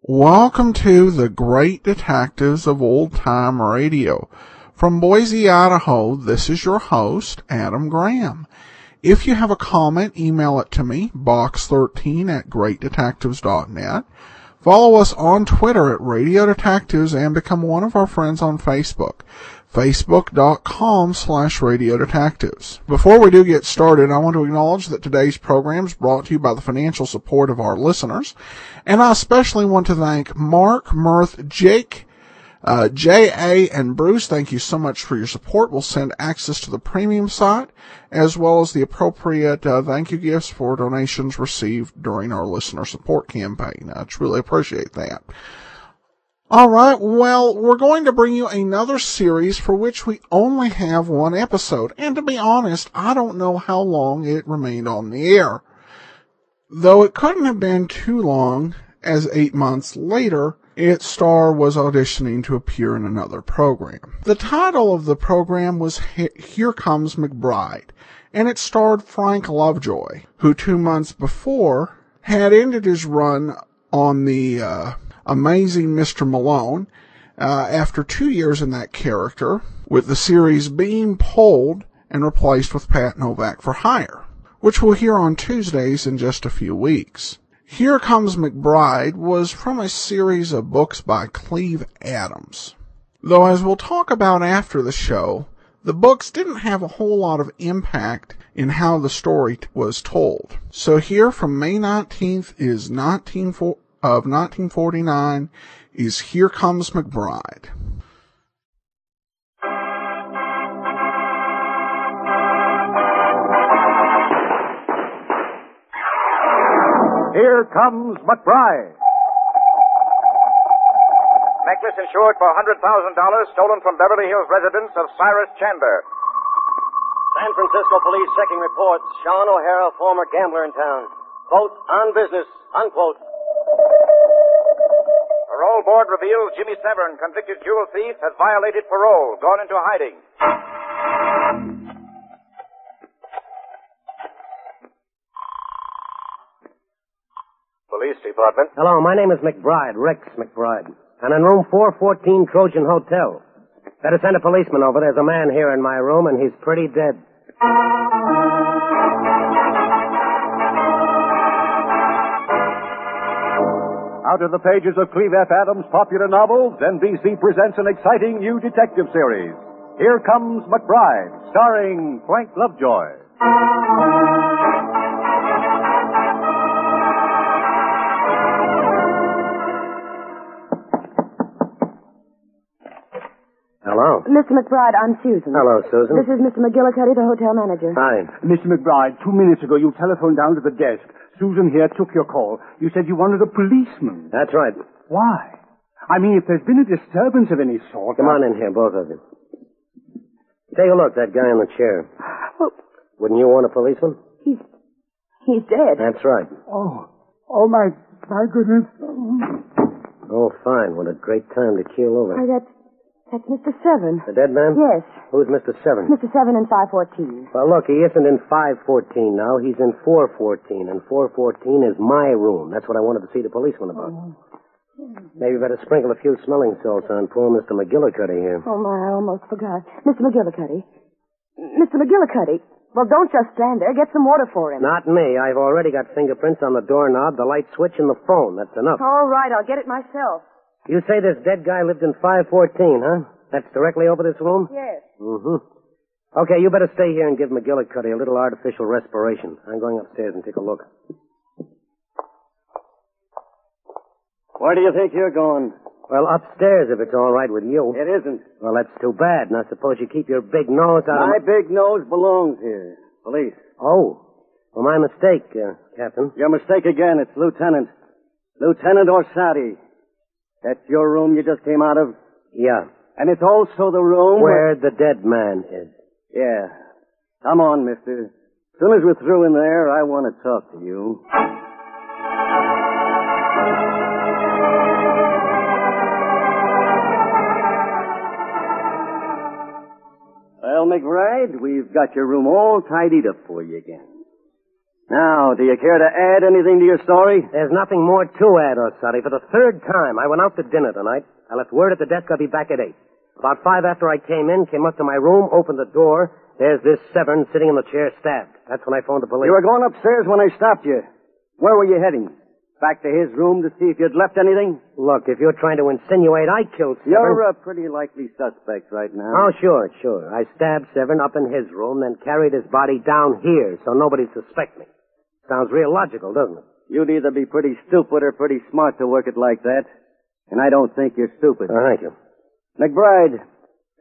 Welcome to the Great Detectives of Old Time Radio. From Boise, Idaho, this is your host, Adam Graham. If you have a comment, email it to me, box13@greatdetectives.net. Follow us on Twitter at Radio Detectives and become one of our friends on Facebook, facebook.com/Radio Detectives. Before we do get started, I want to acknowledge that today's program is brought to you by the financial support of our listeners, and I especially want to thank Mark, Mirth, Jake, J.A., and Bruce. Thank you so much for your support. We'll send access to the premium site, as well as the appropriate thank you gifts for donations received during our listener support campaign. I truly appreciate that. All right, well, we're going to bring you another series for which we only have one episode, and to be honest, I don't know how long it remained on the air. Though it couldn't have been too long, as 8 months later, its star was auditioning to appear in another program. The title of the program was Here Comes McBride, and it starred Frank Lovejoy, who 2 months before had ended his run on the Amazing Mr. Malone after 2 years in that character, with the series being pulled and replaced with Pat Novak for Hire, which we'll hear on Tuesdays in just a few weeks. Here Comes McBride was from a series of books by Cleve Adams. Though, as we'll talk about after the show, the books didn't have a whole lot of impact in how the story was told. So here from May 19th of 1949 is Here Comes McBride. Here comes McBride. Necklace insured for $100,000 stolen from Beverly Hills residence of Cyrus Chandler. San Francisco police checking reports. Sean O'Hara, former gambler in town. Quote, on business, unquote. Parole board reveals Jimmy Severn, convicted jewel thief, has violated parole, gone into hiding. Police Department. Hello, my name is McBride, Rex McBride. I'm in room 414 Trojan Hotel. Better send a policeman over. There's a man here in my room, and he's pretty dead. Out of the pages of Cleve F. Adams' popular novels, NBC presents an exciting new detective series. Here Comes McBride, starring Frank Lovejoy. Hello. Mr. McBride, I'm Susan. Hello, Susan. This is Mr. McGillicuddy, the hotel manager. Hi. Mr. McBride, 2 minutes ago you telephoned down to the desk. Susan here took your call. You said you wanted a policeman. That's right. Why? I mean, if there's been a disturbance of any sort... Come on in here, both of you. Take a look, that guy in the chair. Well, Wouldn't you want a policeman? he's dead. That's right. Oh, my goodness. Oh, fine. What a great time to keel over. Why, that's Mr. Seven. The dead man? Yes. Who's Mr. Seven? Mr. Seven in 514. Well, look, he isn't in 514 now. He's in 414, and 414 is my room. That's what I wanted to see the policeman about. Maybe better sprinkle a few smelling salts on poor Mr. McGillicuddy here. Oh, my, I almost forgot. Mr. McGillicuddy. Mr. McGillicuddy. Well, don't just stand there. Get some water for him. Not me. I've already got fingerprints on the doorknob, the light switch, and the phone. That's enough. All right, I'll get it myself. You say this dead guy lived in 514, huh? That's directly over this room? Yes. Mm-hmm. Okay, you better stay here and give McGillicuddy a little artificial respiration. I'm going upstairs and take a look. Where do you think you're going? Well, upstairs, if it's all right with you. It isn't. Well, that's too bad. Now, suppose you keep your big nose out My of... big nose belongs here. Police. Oh. Well, my mistake, Captain. Your mistake again. It's Lieutenant. Lieutenant Orsatti. That's your room you just came out of? Yeah. And it's also the room Where the dead man is. Yeah. Come on, mister. As soon as we're through in there, I want to talk to you. Well, McBride, we've got your room all tidied up for you again. Now, do you care to add anything to your story? There's nothing more to add, Orsatti. For the third time, I went out to dinner tonight. I left word at the desk I'll be back at 8. About 5 after I came up to my room, opened the door. There's this Severn sitting in the chair stabbed. That's when I phoned the police. You were going upstairs when I stopped you. Where were you heading? Back to his room to see if you'd left anything? Look, if you're trying to insinuate I killed Severn... You're a pretty likely suspect right now. Oh, sure. I stabbed Severn up in his room, then carried his body down here so nobody'd suspect me. Sounds real logical, doesn't it? You'd either be pretty stupid or pretty smart to work it like that. And I don't think you're stupid. Oh, thank you. McBride,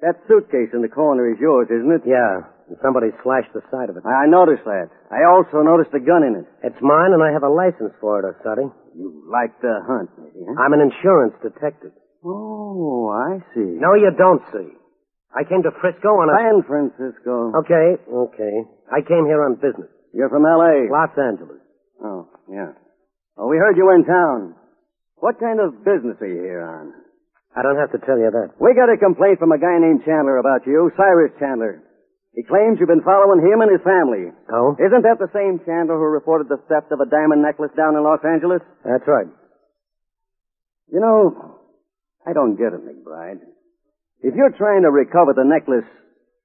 that suitcase in the corner is yours, isn't it? Yeah, and somebody slashed the side of it. I noticed that. I also noticed a gun in it. It's mine, and I have a license for it, Orsatti. You like to hunt, maybe, huh? I'm an insurance detective. Oh, I see. No, you don't see. I came to Frisco on a... San Francisco. Okay. I came here on business. You're from L.A.? Los Angeles. Oh, yeah. Oh, we heard you were in town. What kind of business are you here on? I don't have to tell you that. We got a complaint from a guy named Chandler about you, Cyrus Chandler. He claims you've been following him and his family. Oh? Isn't that the same Chandler who reported the theft of a diamond necklace down in Los Angeles? That's right. You know, I don't get it, McBride. If you're trying to recover the necklace,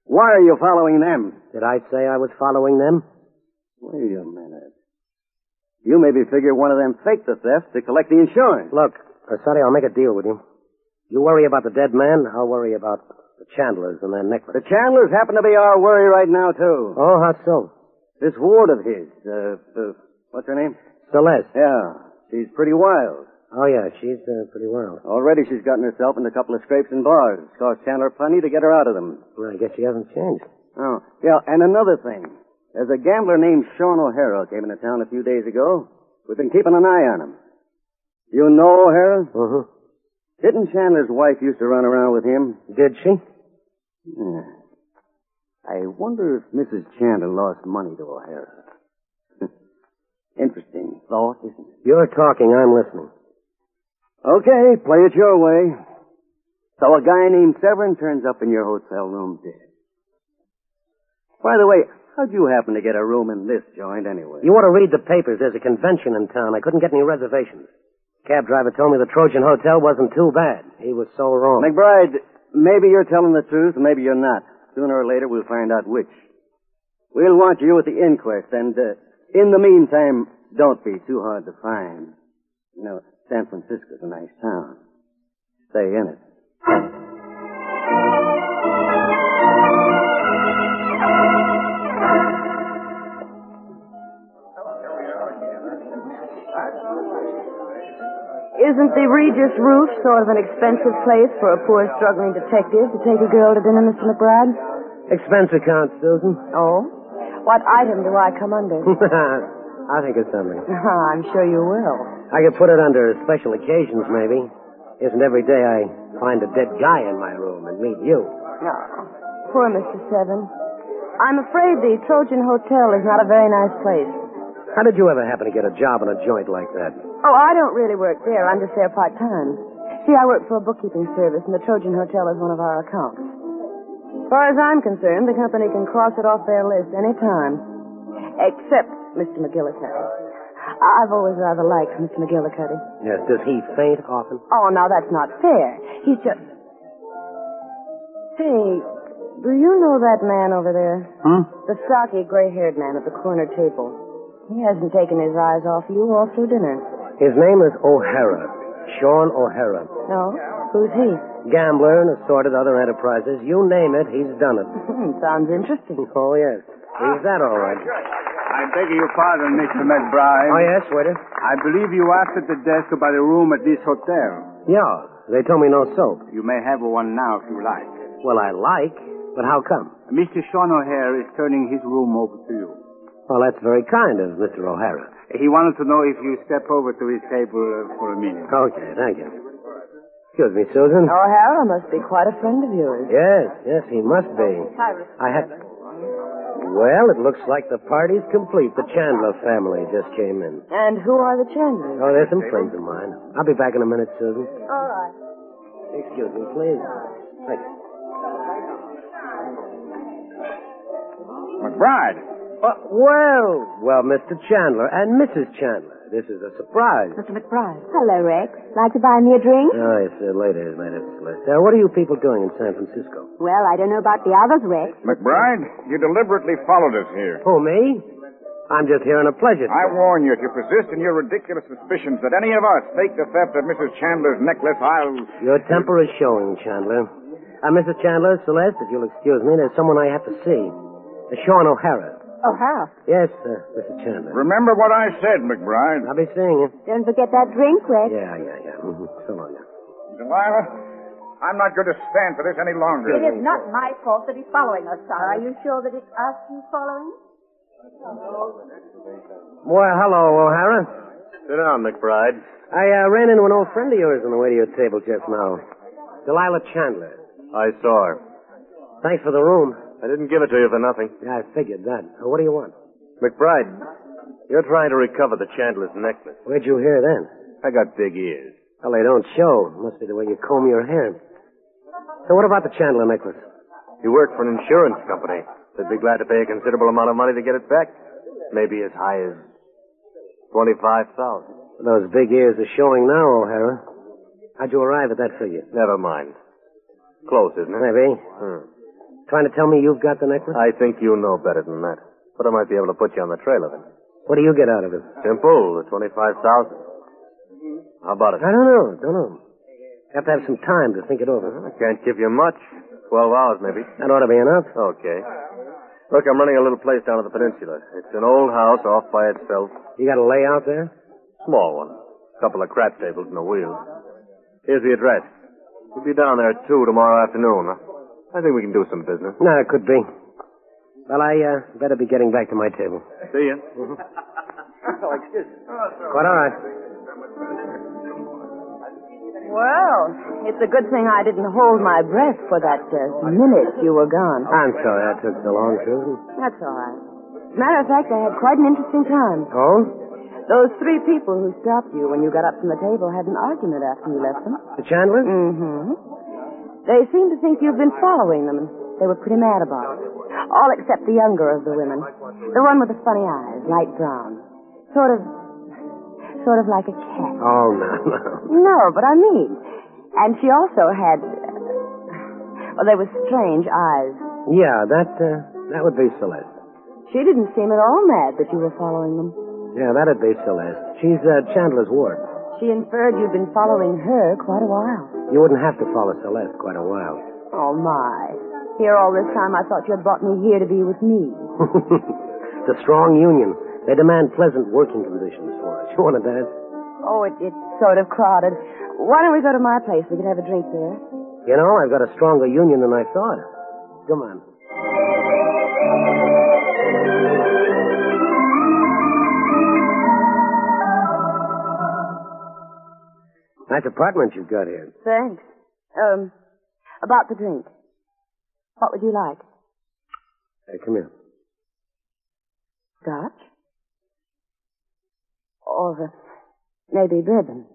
why are you following them? Did I say I was following them? Wait a minute. You maybe figure one of them faked the theft to collect the insurance. Look, Orsatti, I'll make a deal with you. You worry about the dead man, I'll worry about the Chandlers and their necklace. The Chandlers happen to be our worry right now, too. Oh, how so? This ward of his, what's her name? Celeste. Yeah, she's pretty wild. Oh, yeah, she's pretty wild. Already she's gotten herself into a couple of scrapes and bars. Cost Chandler plenty to get her out of them. Well, I guess she hasn't changed. Oh, yeah, and another thing. There's a gambler named Sean O'Hara came into town a few days ago. We've been keeping an eye on him. You know O'Hara? Uh-huh. Didn't Chandler's wife used to run around with him? Did she? Yeah. I wonder if Mrs. Chandler lost money to O'Hara. Interesting thought, isn't it? You're talking, I'm listening. Okay, play it your way. So a guy named Severn turns up in your hotel room dead. By the way, how'd you happen to get a room in this joint anyway? You ought to read the papers. There's a convention in town. I couldn't get any reservations. Cab driver told me the Trojan Hotel wasn't too bad. He was so wrong. McBride, maybe you're telling the truth, maybe you're not. Sooner or later, we'll find out which. We'll want you at the inquest, and in the meantime, don't be too hard to find. You know, San Francisco's a nice town. Stay in it. Isn't the Regis Roof sort of an expensive place for a poor struggling detective to take a girl to dinner, Mr. McBride? Expense account, Susan. Oh? What item do I come under? I think it's something. I'm sure you will. I could put it under special occasions, maybe. Isn't every day I find a dead guy in my room and meet you. No. Poor Mr. Seven. I'm afraid the Trojan Hotel is not a very nice place. How did you ever happen to get a job in a joint like that? Oh, I don't really work there. I'm just there part-time. See, I work for a bookkeeping service, and the Trojan Hotel is one of our accounts. As far as I'm concerned, the company can cross it off their list any time. Except Mr. McGillicuddy. I've always rather liked Mr. McGillicuddy. Yes, does he faint often? Oh, now that's not fair. He's just... Say, do you know that man over there? The stocky, gray-haired man at the corner table. He hasn't taken his eyes off you all through dinner. His name is O'Hara. Sean O'Hara. No? Who's he? Gambler and assorted other enterprises. You name it, he's done it. Sounds interesting. Oh, yes. He's that all right. I beg your pardon, Mr. McBride. Oh, yes, waiter? I believe you asked at the desk about a room at this hotel. Yeah. They told me no soap. You may have one now if you like. Well, I like, but how come? Mr. Sean O'Hare is turning his room over to you. Well, that's very kind of Mr. O'Hara. He wanted to know if you step over to his table for a minute. Okay, thank you. Excuse me, Susan. O'Hara must be quite a friend of yours. Yes, he must be. I had... Well, it looks like the party's complete. The Chandler family just came in. And who are the Chandlers? Oh, they're some friends of mine. I'll be back in a minute, Susan. All right. Excuse me, please. Thanks. McBride. Well, Mr. Chandler and Mrs. Chandler. This is a surprise. Mr. McBride. Hello, Rex. Like to buy me a drink? Oh, yes, later, Celeste. What are you people doing in San Francisco? Well, I don't know about the others, Rex. McBride, you deliberately followed us here. Who, me? I'm just here on a pleasure I trip. warn you, if you persist in your ridiculous suspicions that any of us take the theft of Mrs. Chandler's necklace, I'll... Your temper is showing, Chandler. Mrs. Chandler, Celeste, if you'll excuse me, there's someone I have to see. Sean O'Hara. O'Hara. Yes, Mrs. Chandler. Remember what I said, McBride. I'll be seeing you. Don't forget that drink, Rex. Yeah. Mm-hmm. So long now. Delilah, I'm not going to stand for this any longer. It is not my fault that he's following us, Sarah. Are you sure that it's us he's following? Well, hello, O'Hara. Sit down, McBride. I ran into an old friend of yours on the way to your table just now. Delilah Chandler. I saw her. Thanks for the room. I didn't give it to you for nothing. Yeah, I figured that. What do you want? McBride, you're trying to recover the Chandler's necklace. Where'd you hear then? I got big ears. Well, they don't show. Must be the way you comb your hair. So what about the Chandler necklace? You work for an insurance company. They'd be glad to pay a considerable amount of money to get it back. Maybe as high as $25,000. Those big ears are showing now, O'Hara. How'd you arrive at that figure? Never mind. Close, isn't it? Maybe. Trying to tell me you've got the necklace? I think you know better than that. But I might be able to put you on the trail of it. What do you get out of it? Simple, the $25,000. How about it? I don't know. Have to have some time to think it over. I can't give you much. 12 hours, maybe. That ought to be enough. Okay. Look, I'm running a little place down at the peninsula. It's an old house off by itself. You got a layout there? Small one. A couple of crap tables and a wheel. Here's the address. We'll be down there at 2 tomorrow afternoon. I think we can do some business. No, it could be. Well, I better be getting back to my table. See ya. Quite all right. Well, it's a good thing I didn't hold my breath for that minute you were gone. I'm sorry I took so long, Susan. That's all right. As a matter of fact, I had quite an interesting time. Oh? Those three people who stopped you when you got up from the table had an argument after you left them. The Chandlers? Mm-hmm. They seem to think you've been following them, and they were pretty mad about it. All except the younger of the women. The one with the funny eyes, light brown. Sort of like a cat. Oh, no. No, but I mean. And she also had... Well, they were strange eyes. Yeah, that would be Celeste. She didn't seem at all mad that you were following them. Yeah, that'd be Celeste. She's Chandler's ward. She inferred you'd been following her quite a while. You wouldn't have to follow Celeste quite a while. Oh, my. Here all this time, I thought you had brought me here to be with me. It's a strong union. They demand pleasant working conditions for us. You want to dance? Oh, it's sort of crowded. Why don't we go to my place? We could have a drink there. You know, I've got a stronger union than I thought. Come on. Nice apartment you've got here. Thanks. About the drink. What would you like? Hey, come here. Scotch? Or maybe bourbon.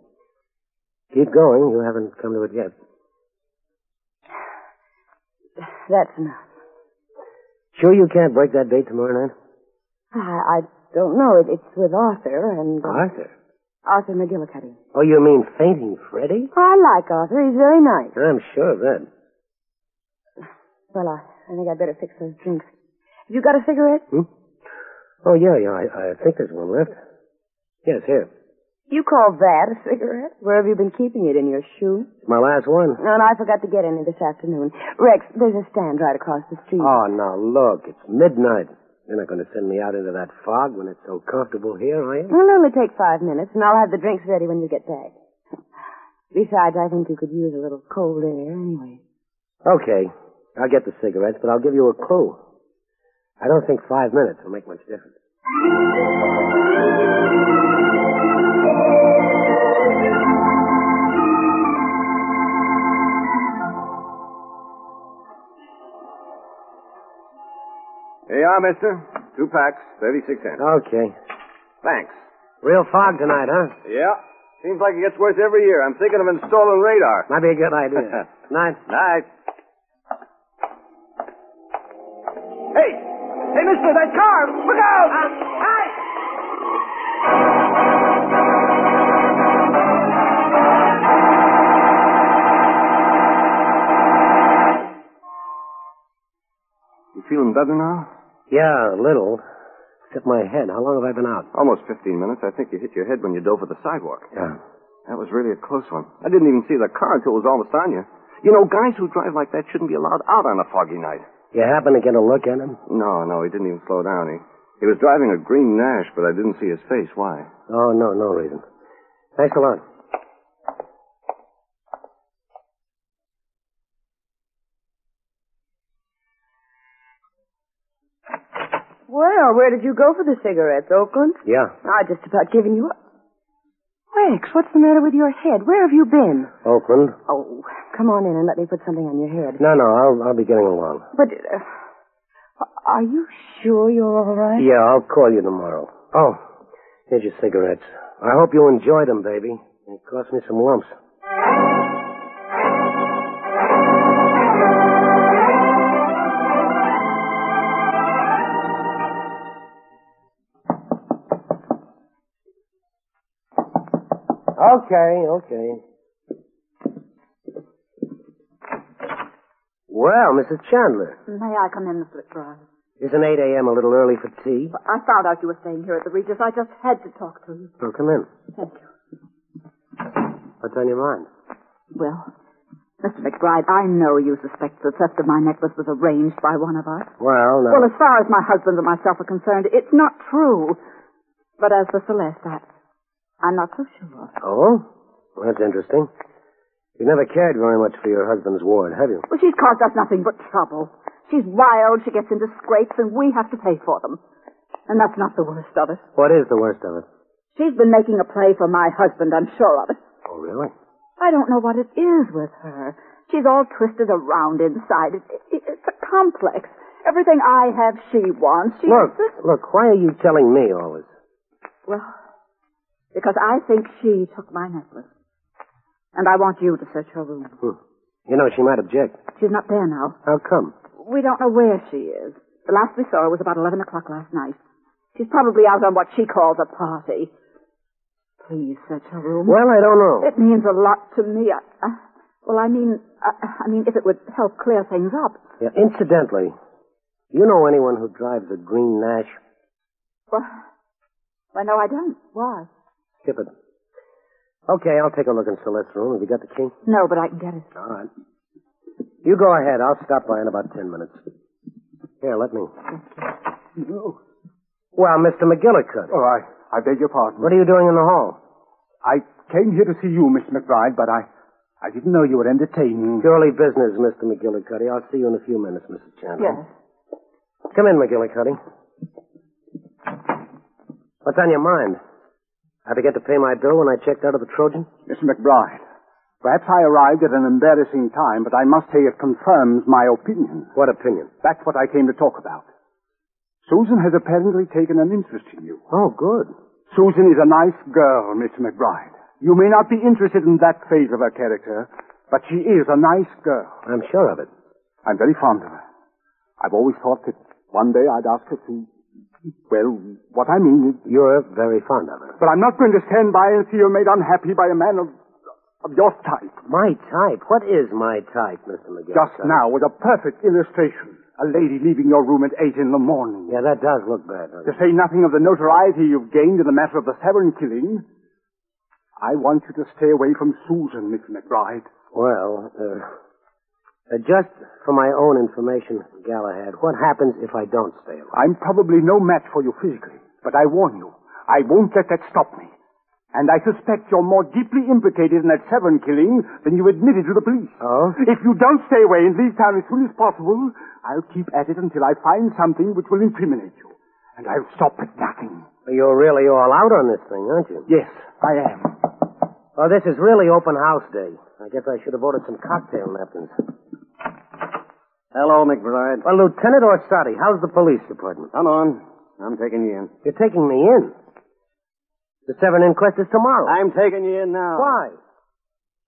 Keep going. You haven't come to it yet. That's enough. Sure you can't break that date tomorrow night? I don't know. It's with Arthur and... Arthur? Arthur McGillicuddy. Oh, you mean Fainting Freddy? I like Arthur. He's very nice. I'm sure of that. Well, I think I'd better fix those drinks. Have you got a cigarette? Oh, yeah. I think there's one left. Yes, here. You call that a cigarette? Where have you been keeping it? In your shoe? It's my last one. And I forgot to get any this afternoon. Rex, there's a stand right across the street. Oh, now, look. It's midnight. You're not going to send me out into that fog when it's so comfortable here, are you? It'll only take 5 minutes, and I'll have the drinks ready when you get back. Besides, I think you could use a little cold air anyway. Okay. I'll get the cigarettes, but I'll give you a clue. I don't think 5 minutes will make much difference. Here you are, mister. 2 packs, 36 cents. Okay. Thanks. Real fog tonight, huh? Yeah. Seems like it gets worse every year. I'm thinking of installing radar. Might be a good idea. Night. Night. Hey! Hey, mister, that car! Look out! Hi! You feeling better now? Yeah, a little. Except my head. How long have I been out? Almost 15 minutes. I think you hit your head when you dove for the sidewalk. Yeah. That was really a close one. I didn't even see the car until it was almost on you. You know, guys who drive like that shouldn't be allowed out on a foggy night. You happen to get a look at him? No, he didn't even slow down. He was driving a green Nash, but I didn't see his face. Why? Oh, no reason. Thanks a lot. Well, where did you go for the cigarettes, Oakland? Yeah. I just about given you up. Rex, what's the matter with your head? Where have you been? Oakland. Oh, come on in and let me put something on your head. No, I'll be getting along. But, are you sure you're all right? Yeah, I'll call you tomorrow. Oh, here's your cigarettes. I hope you enjoyed them, baby. It cost me some lumps. Okay. Well, Mrs. Chandler. May I come in, Mr. McBride? Isn't 8 a.m. a little early for tea? I found out you were staying here at the Regis. I just had to talk to you. Well, come in. Thank you. What's on your mind? Well, Mr. McBride, I know you suspect the theft of my necklace was arranged by one of us. Well, no. Well, as far as my husband and myself are concerned, it's not true. But as for Celeste, I'm not so sure. Oh? Well, that's interesting. You never cared very much for your husband's ward, have you? Well, she's caused us nothing but trouble. She's wild, she gets into scrapes, and we have to pay for them. And that's not the worst of it. What is the worst of it? She's been making a play for my husband, I'm sure of it. Oh, really? I don't know what it is with her. She's all twisted around inside. It's a complex. Everything I have, she wants. Look, why are you telling me all this? Well, because I think she took my necklace. And I want you to search her room. You know, she might object. She's not there now. How come? We don't know where she is. The last we saw her was about 11 o'clock last night. She's probably out on what she calls a party. Please search her room. Well, I don't know. It means a lot to me. I mean, if it would help clear things up. Yeah, incidentally, you know anyone who drives a green Nash? Well, no, I don't. Why? Skip it. Okay, I'll take a look in Celeste's room. Have you got the key? No, but I can get it. All right. You go ahead. I'll stop by in about 10 minutes. Here, let me. Well, Mr. McGillicuddy. Oh, I beg your pardon. What are you doing in the hall? I came here to see you, Miss McBride, but I didn't know you were entertaining. Purely business, Mr. McGillicuddy. I'll see you in a few minutes, Mrs. Chandler. Yes. Come in, McGillicuddy. What's on your mind? I forget to pay my bill when I checked out of the Trojan? Miss McBride, perhaps I arrived at an embarrassing time, but I must say it confirms my opinion. What opinion? That's what I came to talk about. Susan has apparently taken an interest in you. Oh, good. Susan is a nice girl, Miss McBride. You may not be interested in that phase of her character, but she is a nice girl. I'm sure of it. I'm very fond of her. I've always thought that one day I'd ask her to... Well, what I mean is... You're very fond of her. But I'm not going to stand by and see her made unhappy by a man of your type. My type? What is my type, Mr. McGillicuddy? Just now was a perfect illustration. A lady leaving your room at 8 in the morning. Yeah, that does look bad, doesn't To it? say nothing of the notoriety you've gained in the matter of the Severn killing, I want you to stay away from Susan, Miss McBride. Well, just for my own information, Galahad, what happens if I don't stay alive? I'm probably no match for you physically, but I warn you, I won't let that stop me. And I suspect you're more deeply implicated in that Severn killing than you admitted to the police. Oh? If you don't stay away and leave town as soon as possible, I'll keep at it until I find something which will incriminate you. And I'll stop at nothing. You're really all out on this thing, aren't you? Yes, I am. Oh, this is really open house day. I guess I should have ordered some cocktail napkins. Hello, McBride. Well, Lieutenant Orsatti, how's the police department? Come on. I'm taking you in. You're taking me in. The Severn inquest is tomorrow. I'm taking you in now. Why?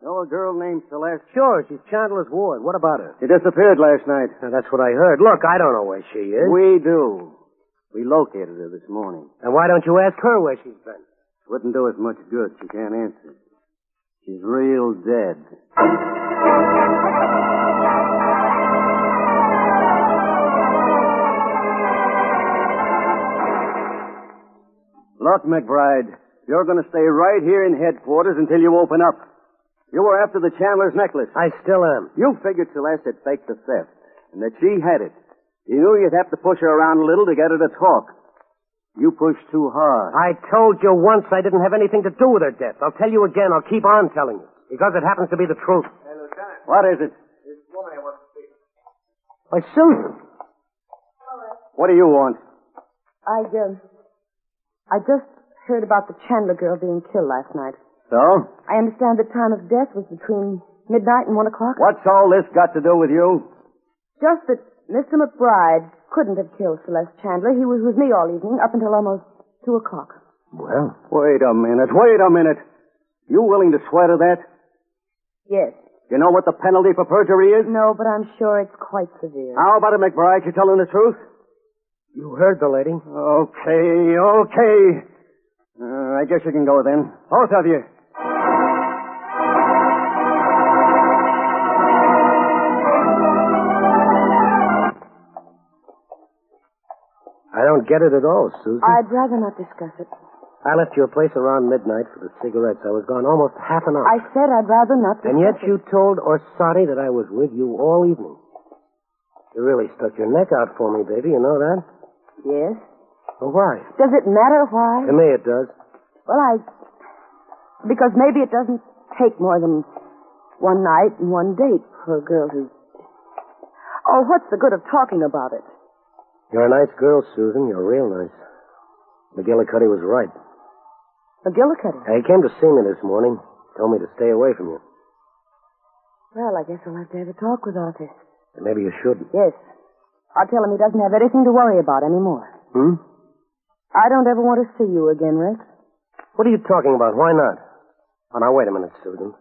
Know a girl named Celeste? Sure, she's Chandler's ward. What about her? She disappeared last night. Now, that's what I heard. Look, I don't know where she is. We do. We located her this morning. And why don't you ask her where she's been? Wouldn't do us much good. She can't answer. She's real dead. Look, McBride, you're going to stay right here in headquarters until you open up. You were after the Chandler's necklace. I still am. You figured Celeste had faked the theft, and that she had it. You knew you'd have to push her around a little to get her to talk. You pushed too hard. I told you once I didn't have anything to do with her death. I'll tell you again. I'll keep on telling you. Because it happens to be the truth. Hey, Lieutenant. What is it? This woman I want to speak. Why, Susan. What do you want? I just heard about the Chandler girl being killed last night. So? I understand the time of death was between midnight and 1 o'clock. What's all this got to do with you? Just that Mr. McBride couldn't have killed Celeste Chandler. He was with me all evening up until almost 2 o'clock. Well. Wait a minute. You willing to swear to that? Yes. You know what the penalty for perjury is? No, but I'm sure it's quite severe. How about it, McBride? You telling the truth? You heard the lady. Okay. I guess you can go then. Both of you. I don't get it at all, Susan. I'd rather not discuss it. I left your place around midnight for the cigarettes. I was gone almost half an hour. I said I'd rather not discuss it. And yet you told Orsatti that I was with you all evening. You really stuck your neck out for me, baby. You know that? Yes. Well, why? Does it matter why? To me, it does. Well, because maybe it doesn't take more than one night and one date for a girl to... Oh, what's the good of talking about it? You're a nice girl, Susan. You're real nice. McGillicuddy was right. McGillicuddy? He came to see me this morning. Told me to stay away from you. Well, I guess I'll have to have a talk with Arthur. And maybe you shouldn't. Yes. I'll tell him he doesn't have anything to worry about anymore. I don't ever want to see you again, Rex. What are you talking about? Why not? Oh, now, wait a minute, Susan.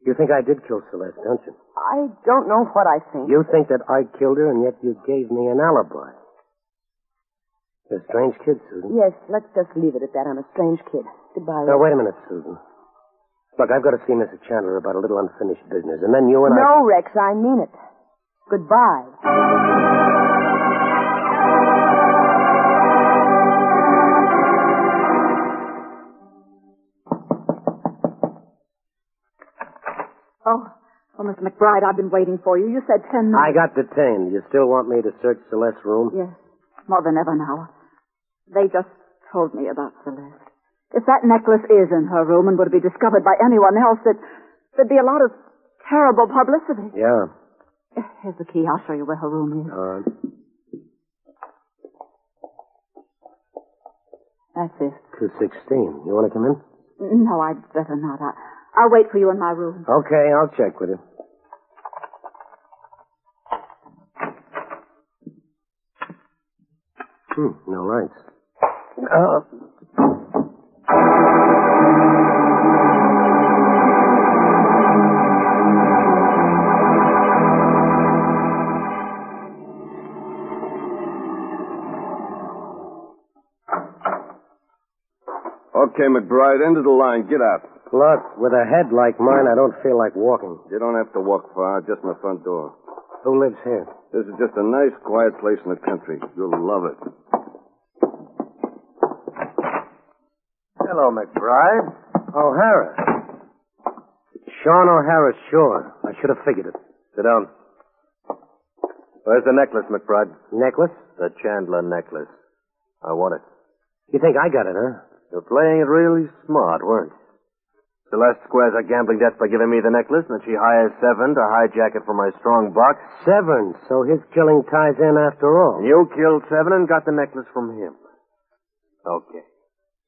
You think I did kill Celeste, don't you? I don't know what I think. You think that I killed her, and yet you gave me an alibi. You're a strange kid, Susan. Yes, let's just leave it at that. I'm a strange kid. Goodbye, Now, Rex. wait a minute, Susan. Look, I've got to see Mrs. Chandler about a little unfinished business, and then you and No, Rex, I mean it. Goodbye. Oh, Mr. McBride, I've been waiting for you. You said 10 minutes. I got detained. You still want me to search Celeste's room? Yes, more than ever now. They just told me about Celeste. If that necklace is in her room and were to be discovered by anyone else, there'd be a lot of terrible publicity. Yeah. Here's the key. I'll show you where her room is. All right. That's it. 216. You want to come in? No, I'd better not. I'll wait for you in my room. Okay, I'll check with you. No lights. Okay, McBride, end of the line. Get out. Look, with a head like mine, I don't feel like walking. You don't have to walk far, just my front door. Who lives here? This is just a nice, quiet place in the country. You'll love it. Hello, McBride. O'Hara. Sean O'Hara, sure. I should have figured it. Sit down. Where's the necklace, McBride? Necklace? The Chandler necklace. I want it. You think I got it, huh? You're playing it really smart, weren't you? Celeste squares a gambling debt by giving me the necklace, and then she hires Severn to hijack it from my strong box. Severn, so his killing ties in after all. And you killed Severn and got the necklace from him. Okay.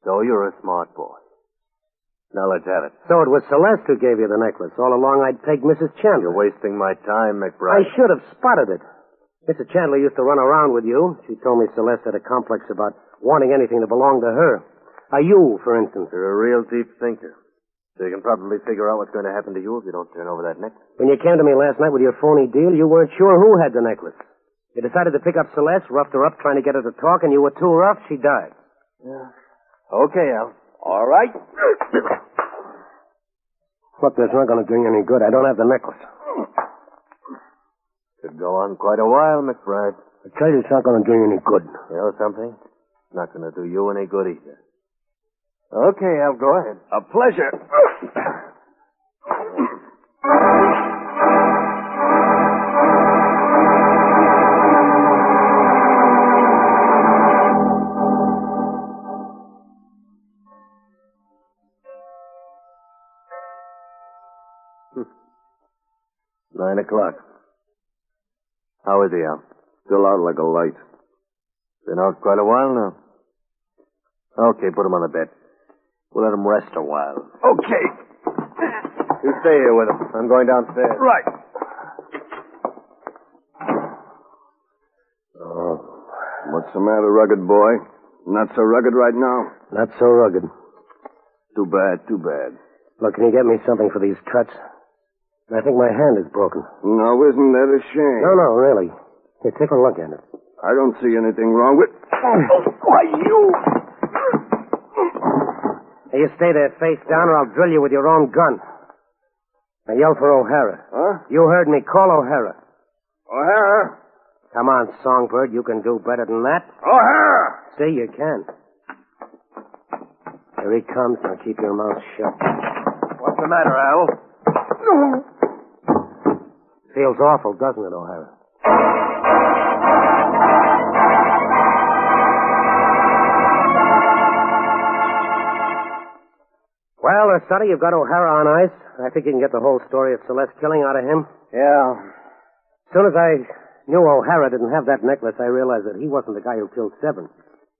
So you're a smart boy. Now let's have it. So it was Celeste who gave you the necklace. All along I'd pegged Mrs. Chandler. You're wasting my time, I McBride. should have spotted it. Mrs. Chandler used to run around with you. She told me Celeste had a complex about wanting anything to belong to her. You, for instance. You're a real deep thinker. So you can probably figure out what's going to happen to you if you don't turn over that necklace. When you came to me last night with your phony deal, you weren't sure who had the necklace. You decided to pick up Celeste, roughed her up trying to get her to talk, and you were too rough, she died. Yeah. Okay, Al. All right. Look, that's not going to do you any good. I don't have the necklace. Could go on quite a while, McBride. I tell you, it's not going to do you any good. You know something? It's not going to do you any good either. Okay, Al, go ahead. A pleasure. Nine o'clock. How is he, Al? Still out like a light. Been out quite a while now. Okay, put him on the bed. We'll let him rest a while. Okay. You stay here with him. I'm going downstairs. Right. Oh. What's the matter, rugged boy? Not so rugged right now? Not so rugged. Too bad, too bad. Look, can you get me something for these cuts? I think my hand is broken. No, isn't that a shame? No, really. Here, take a look at it. I don't see anything wrong with... Why, you... Now, you stay there face down or I'll drill you with your own gun. Now, yell for O'Hara. Huh? You heard me. Call O'Hara. O'Hara? Come on, Songbird. You can do better than that. O'Hara! See, you can. Here he comes. Now, keep your mouth shut. What's the matter, Al? Feels awful, doesn't it, O'Hara? Well, Sonny, you've got O'Hara on ice. I think you can get the whole story of Celeste killing out of him. Yeah. As soon as I knew O'Hara didn't have that necklace, I realized that he wasn't the guy who killed Seven.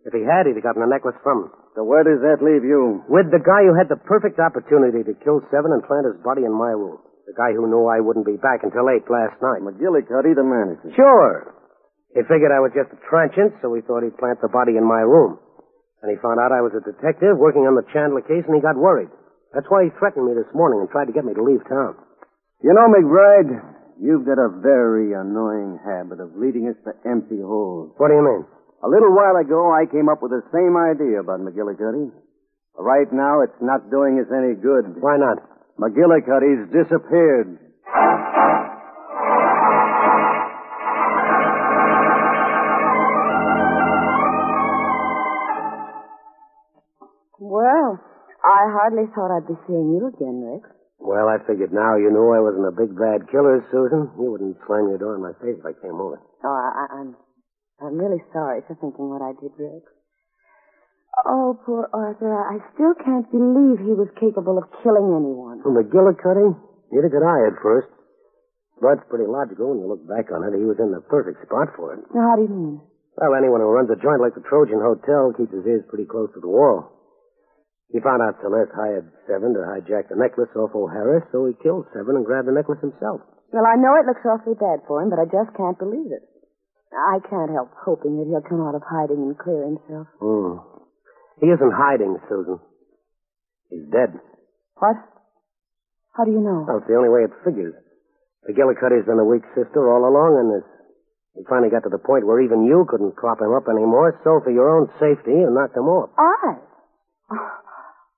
If he had, he'd have gotten the necklace from him. So where does that leave you? With the guy who had the perfect opportunity to kill Seven and plant his body in my room. The guy who knew I wouldn't be back until 8 last night. McGillicuddy, the manager. Sure. He figured I was just a transient, so he thought he'd plant the body in my room. And he found out I was a detective working on the Chandler case, and he got worried. That's why he threatened me this morning and tried to get me to leave town. You know, McBride, you've got a very annoying habit of leading us to empty holes. What do you mean? A little while ago, I came up with the same idea about McGillicuddy. Right now, it's not doing us any good. Why not? McGillicuddy's disappeared. Well, I hardly thought I'd be seeing you again, Rick. Well, I figured now you knew I wasn't a big bad killer, Susan. You wouldn't slam your door in my face if I came over. Oh, I'm really sorry for thinking what I did, Rick. Oh, poor Arthur. I still can't believe he was capable of killing anyone. From McGillicuddy? Neither could I at first. But it's pretty logical when you look back on it. He was in the perfect spot for it. Now, how do you mean? Well, anyone who runs a joint like the Trojan Hotel keeps his ears pretty close to the wall. He found out Celeste hired Seven to hijack the necklace off O'Hara, so he killed Seven and grabbed the necklace himself. Well, I know it looks awfully bad for him, but I just can't believe it. I can't help hoping that he'll come out of hiding and clear himself. He isn't hiding, Susan. He's dead. What? How do you know? Well, it's the only way it figures. McGillicuddy's been a weak sister all along in this. He finally got to the point where even you couldn't prop him up anymore, so for your own safety, you knocked him off. I?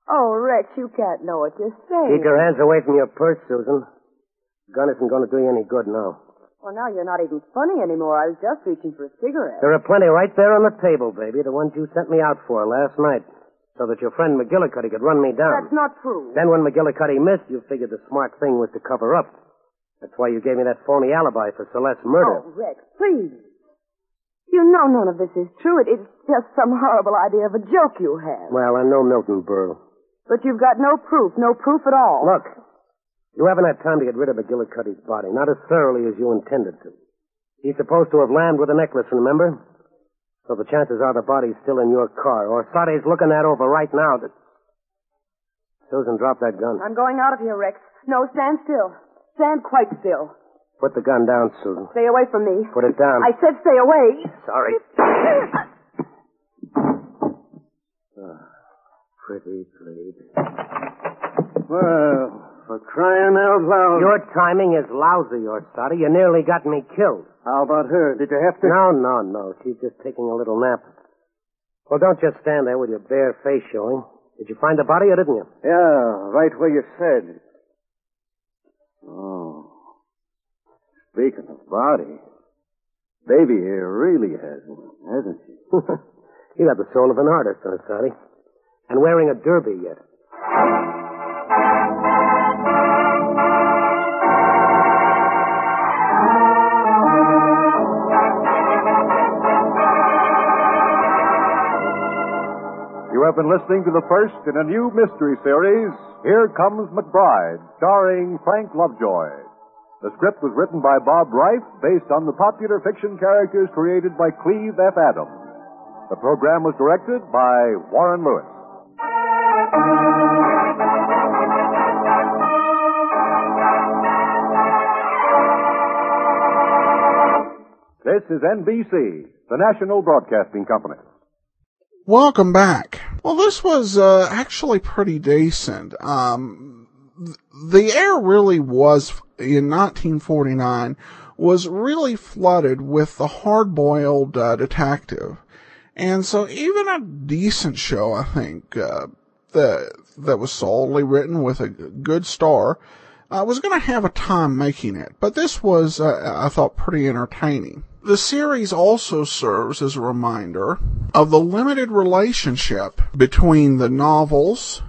Oh, Rex, you can't know what you're saying. Keep your hands away from your purse, Susan. The gun isn't going to do you any good now. Well, now you're not even funny anymore. I was just reaching for a cigarette. There are plenty right there on the table, baby. The ones you sent me out for last night. So that your friend McGillicuddy could run me down. That's not true. Then when McGillicuddy missed, you figured the smart thing was to cover up. That's why you gave me that phony alibi for Celeste's murder. Oh, Rex, please. You know none of this is true. It's just some horrible idea of a joke you have. Well, I know Milton Berle. But you've got no proof at all. Look, you haven't had time to get rid of McGillicuddy's body, not as thoroughly as you intended to. He's supposed to have landed with a necklace, remember? So the chances are the body's still in your car, or Sade's looking that over right now. Susan, drop that gun. I'm going out of here, Rex. No, stand still. Stand quite still. Put the gun down, Susan. Stay away from me. Put it down. I said stay away. Sorry. Pretty please. Well, for crying out loud. Your timing is lousy, Orsatti. You nearly got me killed. How about her? Did you have to... No. She's just taking a little nap. Well, don't just stand there with your bare face showing. Did you find the body or didn't you? Yeah, right where you said. Oh. Speaking of body, baby here really has one, hasn't she? You got the soul of an artist, Orsatti. And wearing a derby yet. You have been listening to the first in a new mystery series, Here Comes McBride, starring Frank Lovejoy. The script was written by Bob Reif, based on the popular fiction characters created by Cleve F. Adams. The program was directed by Warren Lewis. This is NBC, the National Broadcasting Company. Welcome back. Well, this was actually pretty decent. The air really was, in 1949, was really flooded with the hard-boiled detective. And so even a decent show, I think, that was solidly written with a good star, was going to have a time making it. But this was, I thought, pretty entertaining. The series also serves as a reminder of the limited relationship between the novels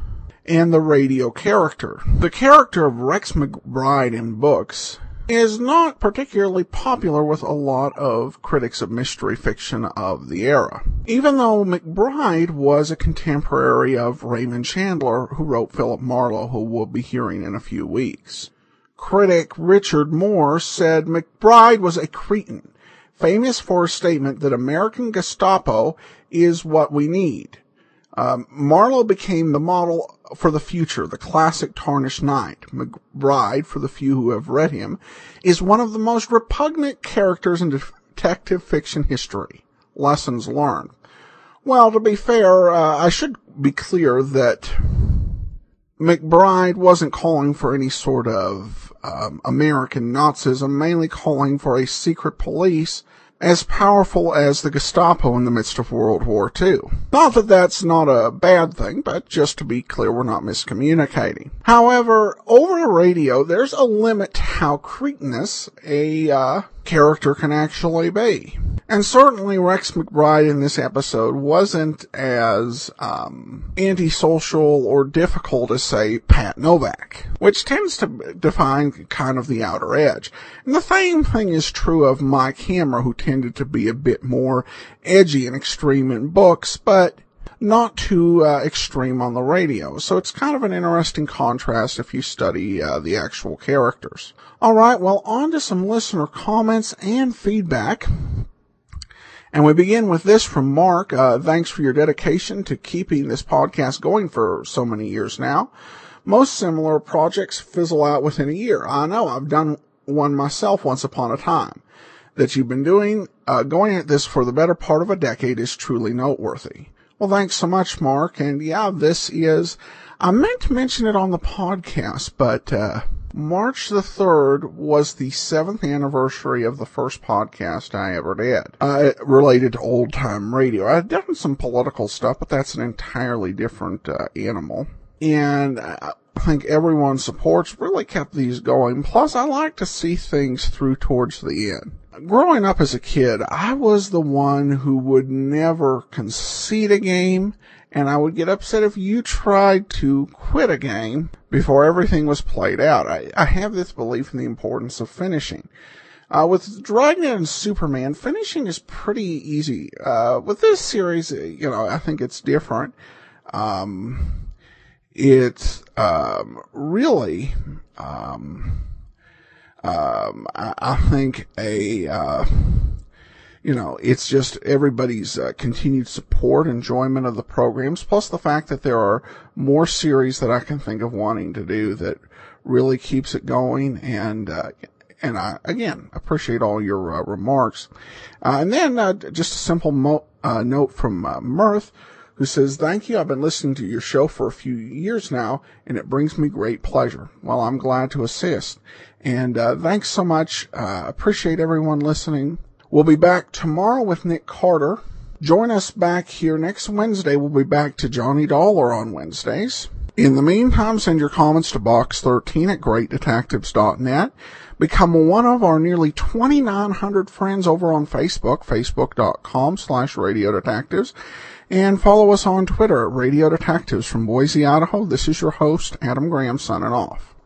and the radio character. The character of Rex McBride in books is not particularly popular with a lot of critics of mystery fiction of the era. Even though McBride was a contemporary of Raymond Chandler, who wrote Philip Marlowe, who we'll be hearing in a few weeks. Critic Richard Moore said McBride was a cretin, famous for a statement that American Gestapo is what we need. Marlowe became the model for the future, the classic tarnished knight. McBride, for the few who have read him, is one of the most repugnant characters in detective fiction history. Lessons learned. Well, to be fair, I should be clear that McBride wasn't calling for any sort of American Nazism, mainly calling for a secret police as powerful as the Gestapo in the midst of World War II. Not that that's not a bad thing, but just to be clear, we're not miscommunicating. However, over the radio, there's a limit to how cretinous a character can actually be. And certainly Rex McBride in this episode wasn't as antisocial or difficult as, say, Pat Novak, which tends to define kind of the outer edge. And the same thing is true of Mike Hammer, who tended to be a bit more edgy and extreme in books, but not too extreme on the radio. So it's kind of an interesting contrast if you study the actual characters. All right, well, on to some listener comments and feedback. And we begin with this from Mark. Thanks for your dedication to keeping this podcast going for so many years now. Most similar projects fizzle out within a year. I know, I've done one myself once upon a time. That you've been doing, going at this for the better part of a decade is truly noteworthy. Well, thanks so much, Mark. And yeah, this is, I meant to mention it on the podcast, but March the 3rd was the 7th anniversary of the first podcast I ever did, related to old-time radio. I've done some political stuff, but that's an entirely different animal. And I think everyone supports really kept these going. Plus, I like to see things through towards the end. Growing up as a kid, I was the one who would never concede a game, and I would get upset if you tried to quit a game before everything was played out. I have this belief in the importance of finishing. With Dragnet and Superman, finishing is pretty easy. With this series, I think it's different. It's really, I think it's just everybody's continued support, enjoyment of the programs, plus the fact that there are more series that I can think of wanting to do that really keeps it going. And I, again, appreciate all your remarks. And then just a simple note from Mirth, who says, "Thank you. I've been listening to your show for a few years now, and it brings me great pleasure." Well, I'm glad to assist. And thanks so much. Appreciate everyone listening. We'll be back tomorrow with Nick Carter. Join us back here next Wednesday. We'll be back to Johnny Dollar on Wednesdays. In the meantime, send your comments to Box 13 at greatdetectives.net. Become one of our nearly 2,900 friends over on Facebook, facebook.com/Radio Detectives. And follow us on Twitter at Radio Detectives. From Boise, Idaho, this is your host, Adam Graham, signing off.